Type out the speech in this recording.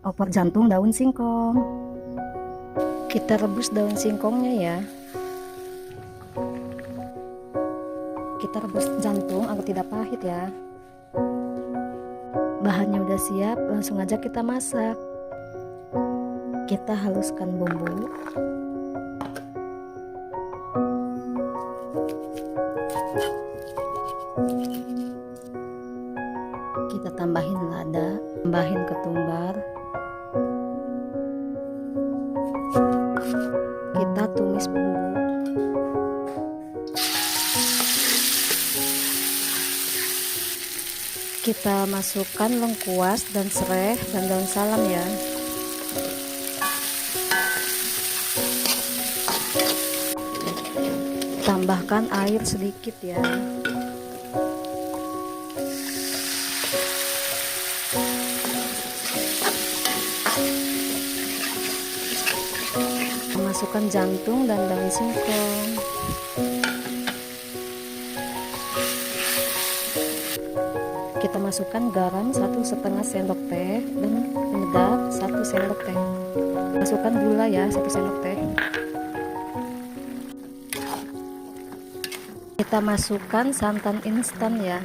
Opor jantung daun singkong. Kita rebus daun singkongnya ya. Kita rebus jantung agar tidak pahit ya. Bahannya udah siap, langsung aja kita masak. Kita haluskan bumbu. Kita tambahin lada, tambahin ketumbar. Kita tumis bumbu. Kita masukkan lengkuas dan serai dan daun salam ya. Tambahkan air sedikit ya. Masukkan jantung dan daun singkong. Kita masukkan garam 1,5 sendok teh dan penyedap 1 sendok teh. Masukkan gula ya 1 sendok teh. Kita masukkan santan instan ya.